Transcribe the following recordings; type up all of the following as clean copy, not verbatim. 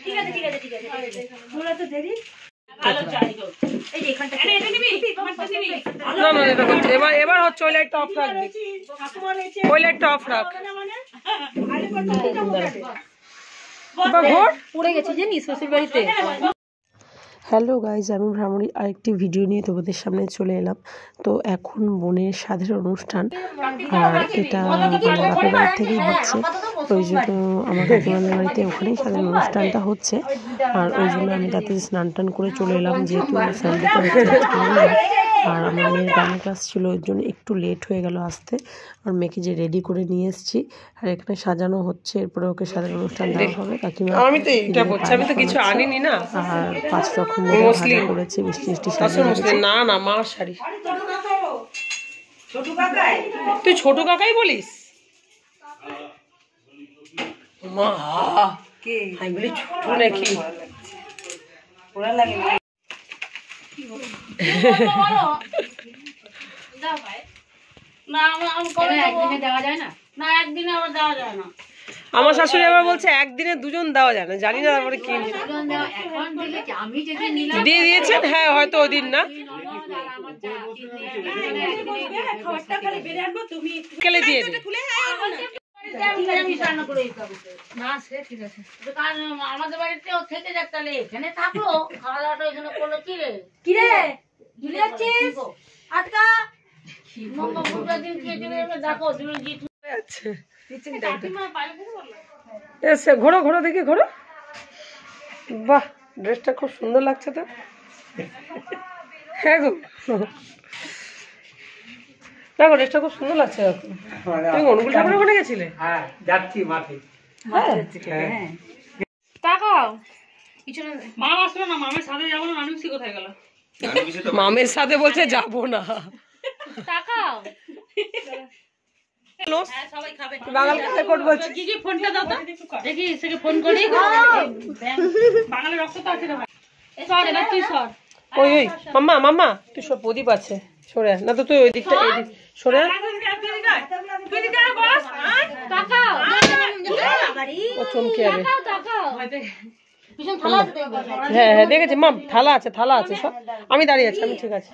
ঠিক আছে ঠিক আছে ঠিক আছে তোরা তো দেরি আলো চাই গো এই যে এখানটা আরে এটা নিবি আমারটা নিবি না না এটা হচ্ছে এবার হচ্ছে ওই লাইটটা অফ রাখবি ওই লাইটটা অফ রাখ পড়ে গেছে জানিস শ্বশুর বাড়িতে। হ্যালো গাইজ, আমি ভ্রামরী আরেকটি ভিডিও নিয়ে তোমাদের সামনে চলে এলাম। তো এখন বোনের সাধের অনুষ্ঠান, আর এটা বাপের বাড়ি থেকেই হচ্ছে। ওই জন্য আমার কাকিমাদের বাড়িতে ওখানেই সাধের অনুষ্ঠানটা হচ্ছে, আর ওই জন্য আমি তাতে স্নান টান করে চলে এলাম, যেহেতু সানডেটা হচ্ছে। আর আমার মেয়ের গানের ক্লাস ছিল, ওই জন্য একটু লেট হয়ে গেল আসতে। আর মেয়েকে যে রেডি করে নিয়ে এসেছি, আর এখানে সাজানো হচ্ছে, এরপরে ওকে সাজানোর অনুষ্ঠান দেওয়া হবে। কাকিমা আমি তো কিছু আনিনি না, আর 5 রকম করেছে, মিষ্টি মিষ্টি সাজানো। না না মা শাড়ি, তুই ছোট কাকাই বলিস? মা কে আমি বলি ছোট নাকি? ওরা লাগে আমার শাশুড়ি আবার বলছে একদিনে দুজন দেওয়া যায় না, জানি না তারপরে কি দিয়ে দিয়েছেন। হ্যাঁ হয়তো ওই দিন না দিয়ে আমাদের বাড়িতেও থেকে যাক, তাহলে এখানে থাকলো খাওয়া দাওয়াটা এখানে করলো। কি রে কি রে ঝুলে যাচ্ছিস আটকা দিন খেয়ে দেখো ঘোরো ঘোরো দেখি ঘোরো। বাহ, ড্রেসটা খুব সুন্দর লাগছে তো। হ্যাঁ গো, দেখো ড্রেসটা খুব সুন্দর লাগছে। তুমি অনুকূল ঠাকুরের ওখানে গেছিলে? হ্যাঁ যাচ্ছি মাঠে। তাকাও পিছনে মা আসলো না, মামের সাথে যাবো না। মানুষ কোথায় গেল? মামের সাথে বলছে যাবো না। তাকাও মাম্মা তুই সব প্রদীপ আছে সরে না তো, তুই ওই দিকটা সরে চমকে যাবে। হ্যাঁ হ্যাঁ দেখেছি মা, থালা আছে থালা আছে সব। আমি দাঁড়িয়ে আছি, আমি ঠিক আছে।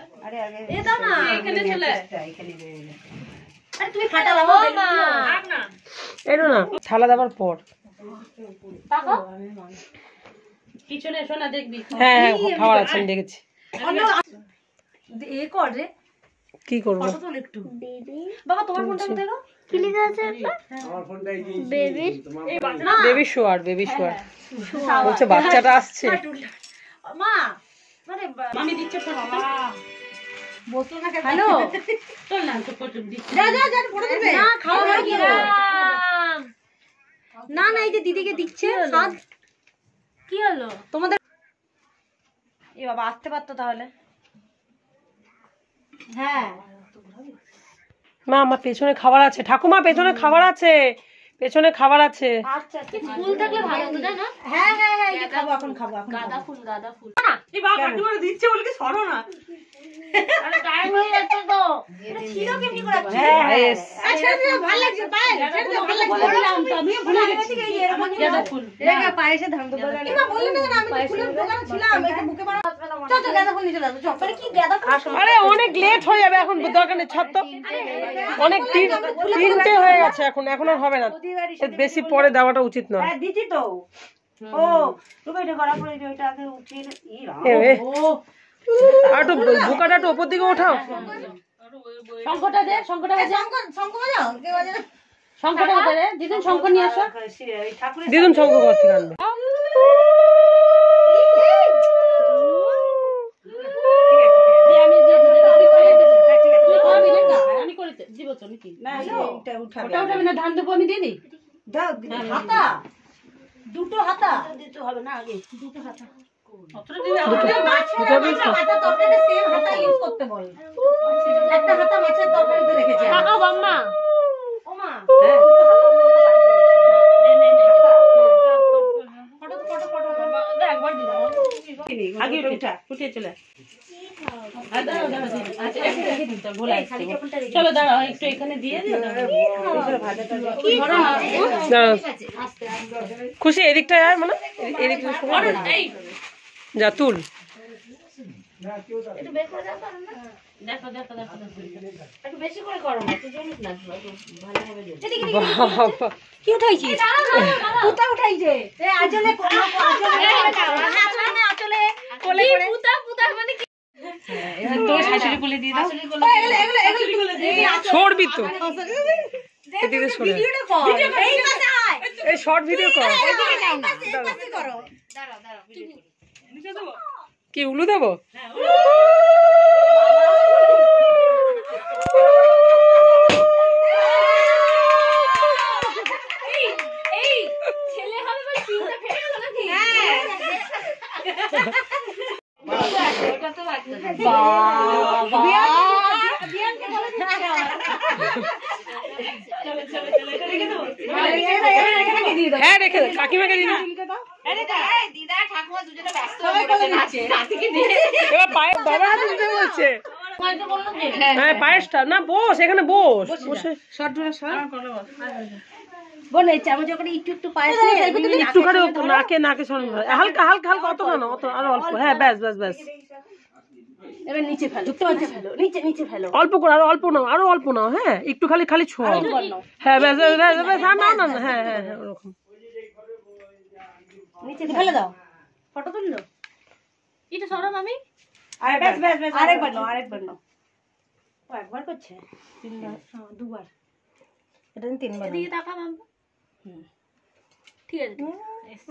এলো না থালা দেওয়ার পর। হ্যাঁ হ্যাঁ খাবার আছে, আমি দেখেছি। কি করবো বাবা তোমার ফোনটা কোথায় গো? কি লেখা আছে আমার ফোনটাই দিয়েছি বেবি শোয়ার, বেবি শোয়ার বলছে, বাচ্চাটা আসছে। মা মানে মামি দিচ্ছে ফোন। বসো না কেন? হ্যালো চল না তো ফটো দিচ্ছি। যা যা যা ফটো দিবে না, খাওয়া হয়ে গেল না। না এই যে দিদিকে দিচ্ছে হাত। কি হলো তোমাদের? এ বাবা আসতে পারতো তাহলে। হ্যাঁ মা আমার পেছনে খাবার আছে, ঠাকুমা পেছনে খাবার আছে, পেছনে খাবার আছে। আচ্ছা ফুল থাকলে ভালো হতো না। হ্যাঁ হ্যাঁ হ্যাঁ এই খাবো, এখন খাবো। গাঁদা ফুল গাঁদা ফুল না এই বাবা কাকিমার দিচ্ছে বলে কি সরো না। আরে টাইম হয়ে যাচ্ছে তো। এটা ছিল কেমনি করে? হ্যাঁ আচ্ছা ভালো লাগছে পায়ে, সেটা ভালো লাগছে। বললাম তো আমি ভুলে গেছি এই এরকম গাঁদা ফুল। রেগা পায়েসে ধান তো বলে না। বললেন না আমি তো ফুলের দোকানে ছিলাম, এই যে বুকে মারা। চল চল গাঁদা ফুল নিয়ে চলে আসো। চল পরে কি গাঁদা ফুল? আরে অনেক লেট হয়ে যাবে এখন, দরকার নেই ছাড় তো। অনেক 3টে হয়ে গেছে, এখন আর হবে না, বেশি পরে দেওয়াটা উচিত নয়। হ্যাঁ দিছি তো। ও তুমি এটা করা পরে ওইটা আগে উঠিয়ে আর একটু বুকাটা একটু উপর দিকে ওঠাও। শঙ্কটা দে, শঙ্কটা বাজা। শঙ্ক বাজাও, কে বাজে না? শঙ্কটা বাজা, দিদুন শঙ্ক নিয়ে আসো। দিদুন শঙ্ক ঘর থেকে আনবে। আমি করে দিব তো নাকি? না এটা উঠাবে। ওটা উঠাবে না, ধান দেবো আমি দিয়ে দিই। দাও হাতা, দুটো হাতা দিতে হবে না আগে। দুটো হাতা একটা হাতা মাছের তরকারিতে রেখেছে। কাকা বাম্মা ও মা একবার দিন আগে উঠা উঠে চলে। চলো দাঁড়াও একটু এখানে দিয়ে দিও। খুশি এদিকটায় আয়, মানে এদিক যা তুল। একটু বের করে দাও না। দেখো দেখো দেখো একটু বেশি করে করো না, তুই জানিস না ভালোভাবে দে। কি উঠাইছিস? পুতা উঠাইছে। এ আজলে কোলে কোলে পুতা পুতা মানে কি? তোর শাশুড়ি কোলে দিয়ে দাও। এগুলো ছড়বি তো এদিকে সরে ভিডিওটা কর। এই পাশে আয়। এই শর্ট ভিডিও কর। এদিকে যাও না। এই পাশে করো। দাঁড়াও দাঁড়াও ভিডিও করি। নিচে দেবো? কি উলু দেবো? এই ছেলে হবে বলে তিনটা ফেটে গেল নাকি? হ্যাঁ ওটা তো বাকি আছে। বাবা বিয়ানকে বলে দিচ্ছি। চলো চলো চলো এটা রেখে দাও। এখানে দিয়ে দাও। হ্যাঁ রেখে দে, কাকিমাকে দিয়ে দে। আরে এই দিদা ঠাকুমা দুজনে ব্যস্ত হয়ে পড়েছে নাতিকে দিয়ে। এবার পায়ের বাবার হাতে দিতে বলছে। তোমার তো বললাম যে হ্যাঁ পায়েসটা না, বস এখানে বস বসে শর্ট ধরে শর্ট বলে চামচ করে একটু একটু পায়েস নিয়ে একটুখানি নাকে নাকে সরানো হয়। হালকা হালকা হালকা, অত কেন, অত আরো অল্প। হ্যাঁ ব্যাস ব্যাস ব্যাস, এবার নিচে ফেলো নিচে ফেলো নিচে নিচে ফেলো অল্প করে, আরো অল্প নাও, আরো অল্প নাও। হ্যাঁ একটু খালি খালি ছোঁয়া। হ্যাঁ ব্যাস ব্যাস ব্যাস ব্যাস, না না না, হ্যাঁ হ্যাঁ হ্যাঁ ওরকম। নিচে ফেলে দাও। ফটো তুললো এটা সরম আমি। ব্যাস ব্যাস ব্যাস, আরেকবার নাও আরেকবার নাও। ও একবার করছে তিনবার, দুবার, এটা তিনবার। এদিকে তাকা মাম্মা। ঠিক আছে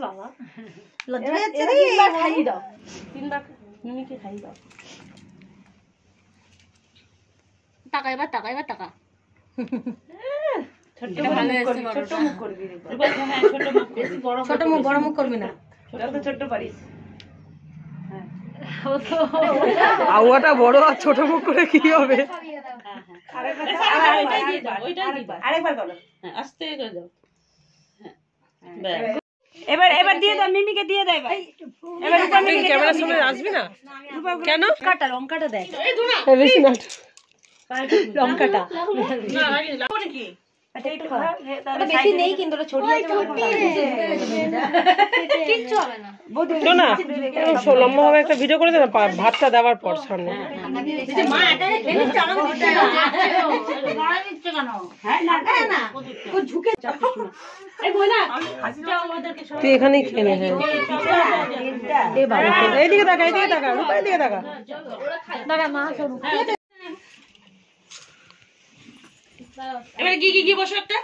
বাবা লজ্জা হচ্ছে রে। তিনবার খাইয়ে দাও, তিনবার মিমিকে খাইয়ে দাও। টাকা এবার টাকা এবার টাকা। ছোট মুখ করবি, ছোট মুখ বড় মুখ করবি না, ছোট পারিস। আউয়াটা বড় আর ছোট মুখ করে কি হবে? আরেকবার করো, আস্তে করে দাও। এবার এবার দিয়ে দাও, মিমিকে দিয়ে দাও। এবার ক্যামেরার সামনে আসবি না কেন? কাটা লঙ্কাটা দেখ, বেশি না লঙ্কাটা বেশি নেই কিন্তু ছড়িয়ে কিচ্ছু হবে না। না লম্বা ভাবে একটা ভিডিও করে দেবে ভাতটা দেওয়ার পর সামনে। তুই এখানেই খেয়ে নে। হ্যাঁ এইদিকে দেখা, এইদিকে দেখা, রূপা এইদিকে দেখা। এবারে কি কি কি বসো একটা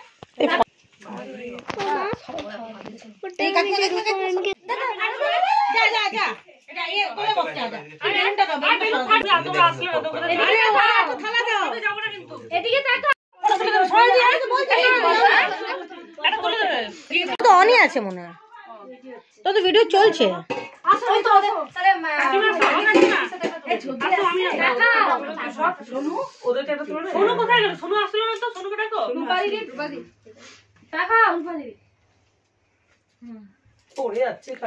অনই আছে মনে হয়, তো তো ভিডিও চলছে।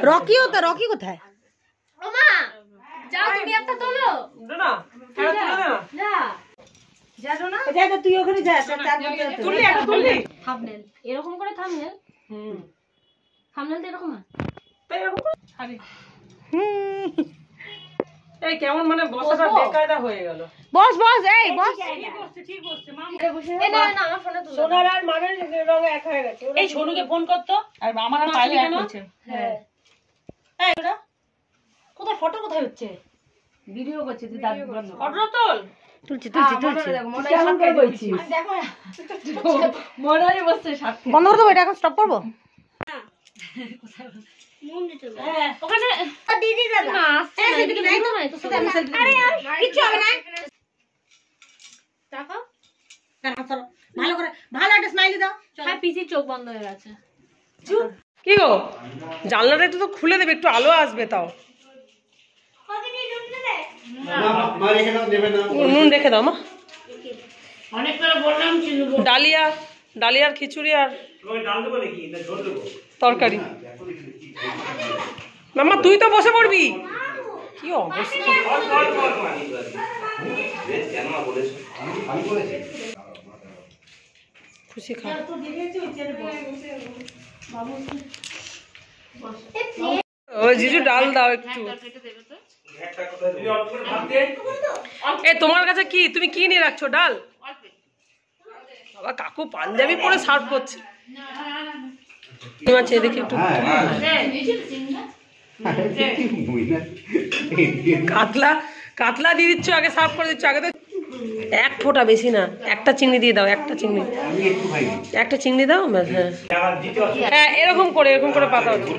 রকিও তো, রকি কোথায়? তুই ওখানে যা, থাম্বনেল এরকম করে, থাম্বনেল থাম্বনেল তো এরকম না। এই কেমন মানে বসাটা বেকায়দা হয়ে গেল। বস বস, এই বস। ঠিক বসছে মামা। না না আমার ফোনে তুলো। সোনার আর মানের রং এক হয়ে গেছে। এই সোনুকে ফোন করতো আর আমার আর পাইলে এক হচ্ছে। হ্যাঁ এই ওটা কোথায়, ফটো কোথায় হচ্ছে? ভিডিও করছে, তুই দাঁত বন্ধ ফটো তোল। তুলছি তুলছি তুলছি, মনে হয় সাথে বলছি। দেখো মনে হয় বসছে সাথে। বন্ধ করে দেবো, এটা এখন স্টপ করব। ওখানে দিদি দাদা না আসছে না, এদিকে নাই তো, নাই তো আমি সেলফি। আরে কিছু হবে না, টাকা কেন? ভালো করে ভালো একটা স্মাইলি দাও। হ্যাঁ পিসি চোখ বন্ধ হয়ে গেছে। কি গো, জানলাটা একটু তো খুলে দেবে, একটু আলো আসবে। তাও নুন রেখে দাও মা। অনেক করে বললাম ডালিয়া, ডালিয়ার খিচুড়ি আর তরকারি। মামা তুই তো বসে পড়বি, কি অবস্থা। খুশি খা। ওই জিজু ডাল দাও একটু। এ তোমার কাছে কি, তুমি কি নিয়ে রাখছো? ডাল? বাবা কাকু পাঞ্জাবি পরে সার্ভ করছে। দেখি একটু কাতলা, কাতলা দিয়ে দিচ্ছ, আগে সার্ভ করে দিচ্ছ। আগে তো এক ফোঁটা, বেশি না, একটা চিংড়ি দিয়ে দাও, একটা চিংড়ি, একটা চিংড়ি দাও। হ্যাঁ হ্যাঁ, এরকম করে পাতা হচ্ছে।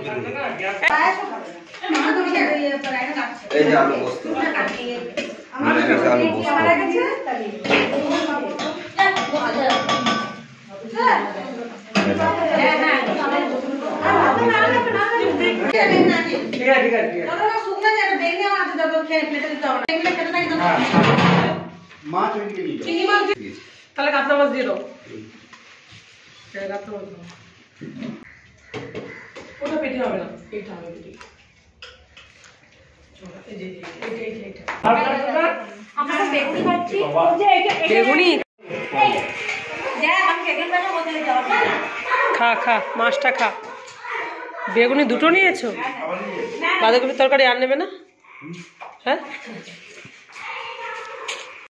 তাহলে কাতলা মাছ দিয়ে দাও। ওটা পেটে হবে না, এইটা হবে পেটে। বেগুনি খা খা, মাছটা খা। বেগুনি দুটো নিয়েছো? বাঁধাকপির তরকারি আর নেবে না? হ্যাঁ